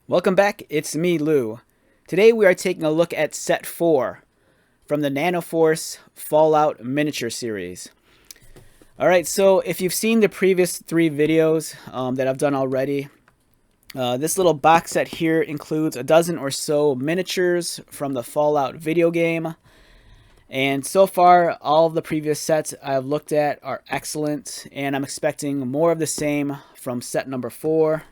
Welcome back, it's me, Lou. Today we are taking a look at Set 4 from the Nanoforce Fallout miniature series. Alright, so if you've seen the previous 3 videos that I've done already, this little box set here includes a dozen or so miniatures from the Fallout video game. And so far, all of the previous sets I've looked at are excellent, and I'm expecting more of the same from set number 4.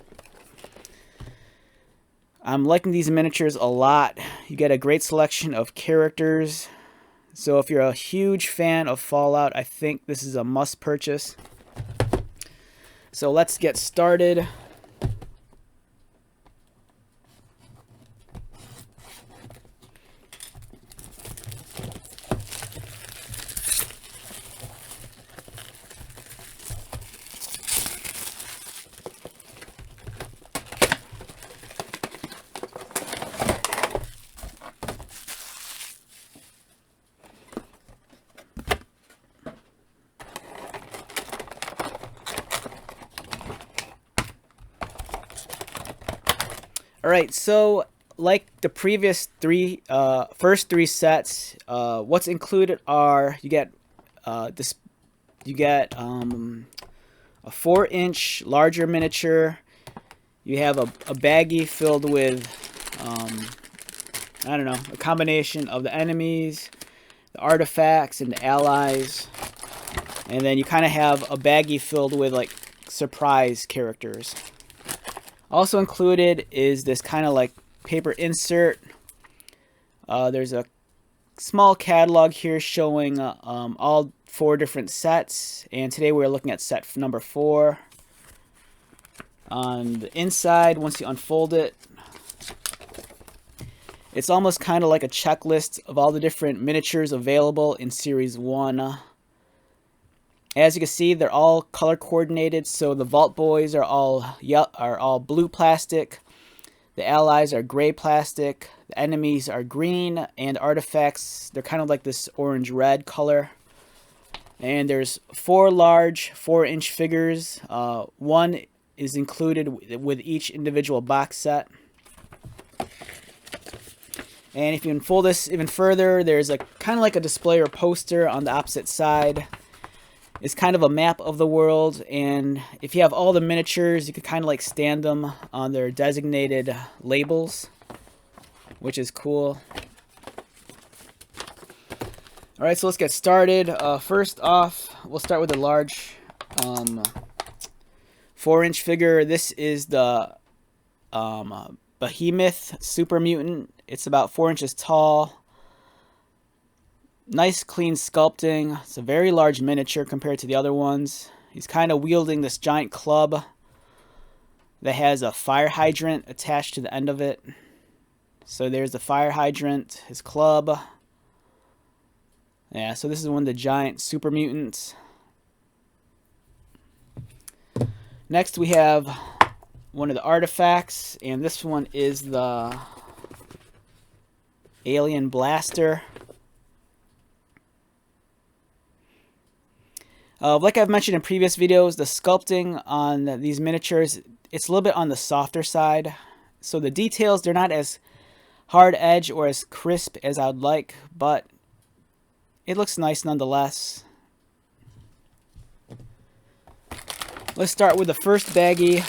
I'm liking these miniatures a lot. You get a great selection of characters. So if you're a huge fan of Fallout, I think this is a must purchase. So let's get started. Alright, so like the previous first three sets, what's included are you get a 4-inch larger miniature. You have a baggie filled with I don't know, a combination of the enemies, the artifacts, and the allies, and then you kind of have a baggie filled with like surprise characters. Also included is this kind of like paper insert. There's a small catalog here showing all 4 different sets, and today we're looking at set number 4. On the inside, once you unfold it, it's almost kind of like a checklist of all the different miniatures available in Series 1. As you can see, they're all color coordinated, so the Vault Boys are all blue plastic, the allies are gray plastic, the enemies are green, and artifacts, they're kind of like this orange-red color. And there's 4 large 4-inch figures. One is included with each individual box set. And if you unfold this even further, there's a kind of like a display or poster on the opposite side. It's kind of a map of the world, and if you have all the miniatures, you could kind of like stand them on their designated labels, which is cool. Alright, so let's get started. First off, we'll start with the large 4-inch figure. This is the Behemoth Super Mutant. It's about 4 inches tall. Nice clean sculpting. It's a very large miniature compared to the other ones. He's kind of wielding this giant club that has a fire hydrant attached to the end of it. So there's the fire hydrant, his club. Yeah, so this is one of the giant super mutants. Next we have one of the artifacts, and this one is the Alien Blaster. Like I've mentioned in previous videos, the sculpting on these miniatures, it's a little bit on the softer side. So the details, they're not as hard edge or as crisp as I'd like, but it looks nice nonetheless. Let's start with the first baggie.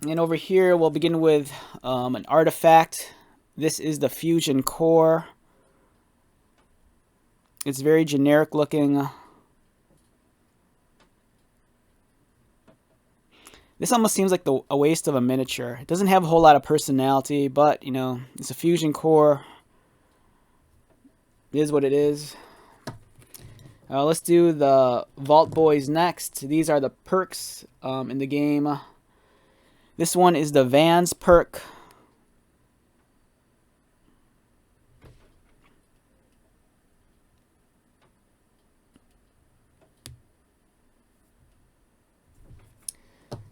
And over here, we'll begin with an artifact. This is the Fusion Core. It's very generic looking. This almost seems like a waste of a miniature. It doesn't have a whole lot of personality, but, you know, it's a Fusion Core. It is what it is. Let's do the Vault Boys next. These are the perks in the game. This one is the Vans perk.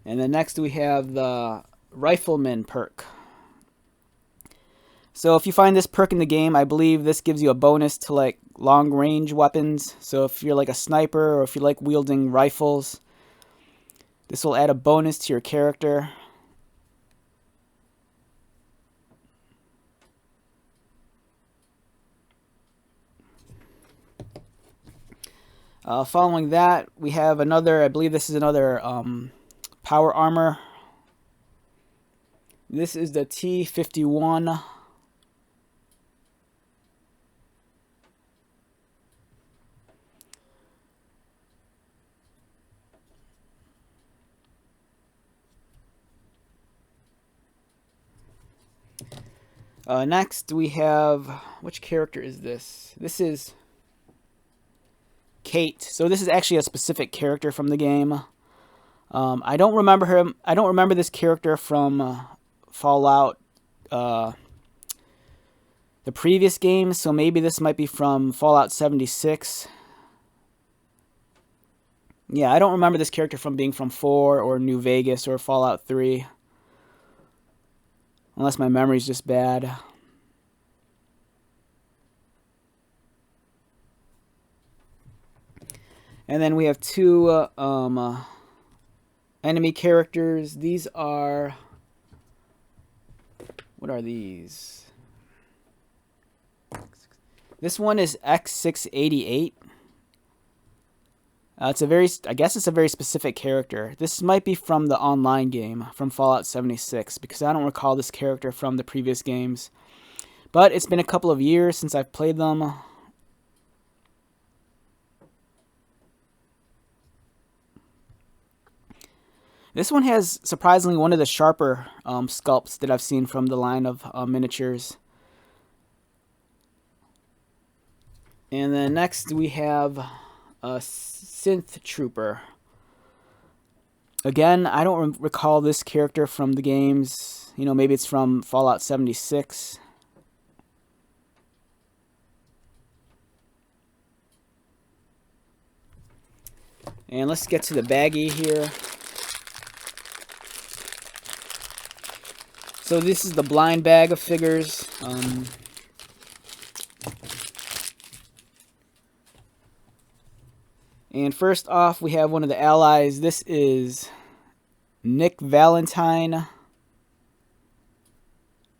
And then next we have the Rifleman perk. So if you find this perk in the game, I believe this gives you a bonus to like long range weapons. So if you're like a sniper or if you like wielding rifles, this will add a bonus to your character. Following that, we have another, I believe this is another power armor. This is the T-51. Next, we have, which character is this? This is Kate. So this is actually a specific character from the game. I don't remember him. I don't remember this character from Fallout, the previous game. So maybe this might be from Fallout 76. Yeah, I don't remember this character from being from 4 or New Vegas or Fallout 3. Unless my memory's just bad. And then we have two enemy characters. These are... What are these? This one is X688. It's a very, I guess it's a very specific character. This might be from the online game, from Fallout 76, because I don't recall this character from the previous games. But it's been a couple of years since I've played them. This one has, surprisingly, one of the sharper sculpts that I've seen from the line of miniatures. And then next we have a Synth Trooper. Again, I don't recall this character from the games. You know, maybe it's from Fallout 76. And let's get to the baggie here. So this is the blind bag of figures. And first off, we have one of the allies. This is Nick Valentine.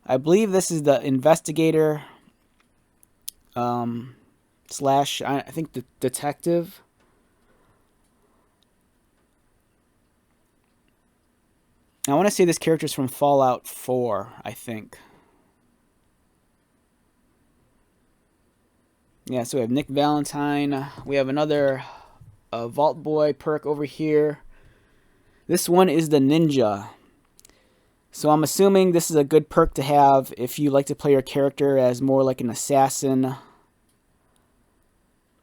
I believe this is the investigator slash, I think, the detective. I want to say this character is from Fallout 4, I think. Yeah, so we have Nick Valentine. We have another Vault Boy perk over here. This one is the Ninja. So I'm assuming this is a good perk to have if you like to play your character as more like an assassin.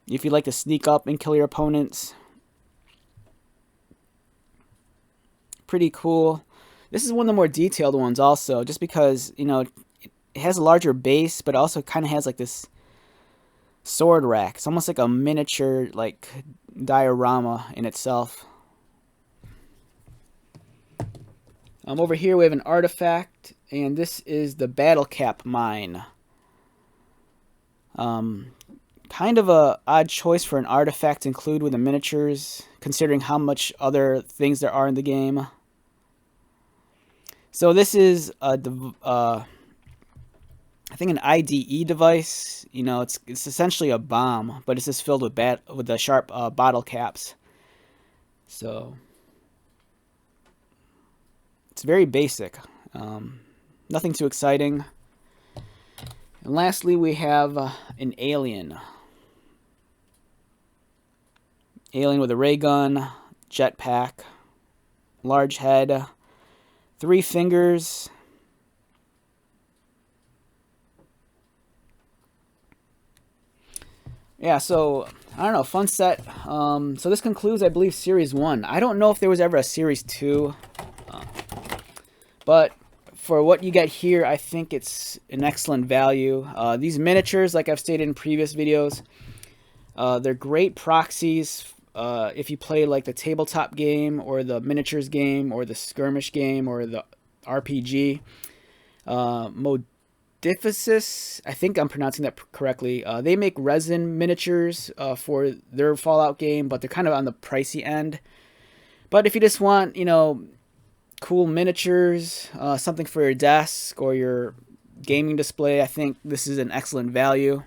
If you like to sneak up and kill your opponents. Pretty cool. This is one of the more detailed ones also, just because, you know, it has a larger base, but also kind of has like this sword rack. It's almost like a miniature, like, diorama in itself. Over here we have an artifact, and this is the Battle Cap Mine. Kind of a odd choice for an artifact to include with the miniatures, considering how much other things there are in the game. So this is I think an IDE device. You know, it's essentially a bomb, but it's just filled with the sharp bottle caps. So it's very basic. Nothing too exciting. And lastly, we have an alien. Alien with a ray gun, jetpack, large head, 3 fingers. Yeah, so, I don't know, fun set. So this concludes, I believe, Series 1. I don't know if there was ever a Series 2. But for what you get here, I think it's an excellent value. These miniatures, like I've stated in previous videos, they're great proxies if you play like the tabletop game or the miniatures game or the skirmish game or the RPG mode. Difficus, I think I'm pronouncing that correctly. They make resin miniatures for their Fallout game, but they're kind of on the pricey end. But if you just want, you know, cool miniatures, something for your desk or your gaming display, I think this is an excellent value.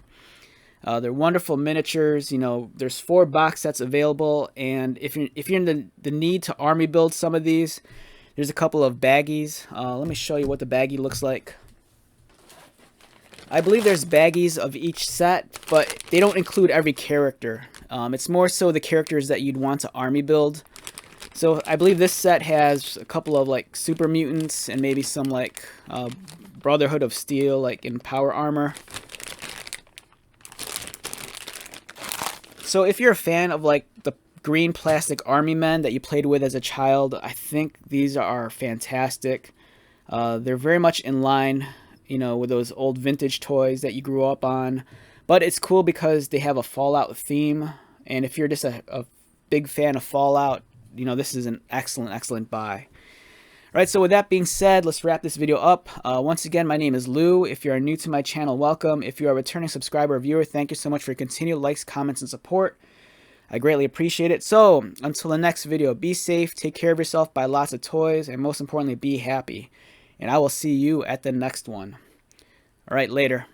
They're wonderful miniatures. You know, there's 4 box sets available, and if you're in the need to army build some of these, there's a couple of baggies. Let me show you what the baggie looks like. I believe there's baggies of each set, but they don't include every character. It's more so the characters that you'd want to army build. So I believe this set has a couple of like super mutants and maybe some like Brotherhood of Steel, like in power armor. So if you're a fan of like the green plastic army men that you played with as a child, I think these are fantastic. They're very much in line, you know, with those old vintage toys that you grew up on. But it's cool because they have a Fallout theme. And if you're just a big fan of Fallout, you know, this is an excellent buy. All right, so with that being said, let's wrap this video up. Once again, my name is Lou. If you are new to my channel, welcome. If you are a returning subscriber or viewer, thank you so much for your continued likes, comments, and support. I greatly appreciate it. So, until the next video, be safe, take care of yourself, buy lots of toys, and most importantly, be happy. And I will see you at the next one. All right, later.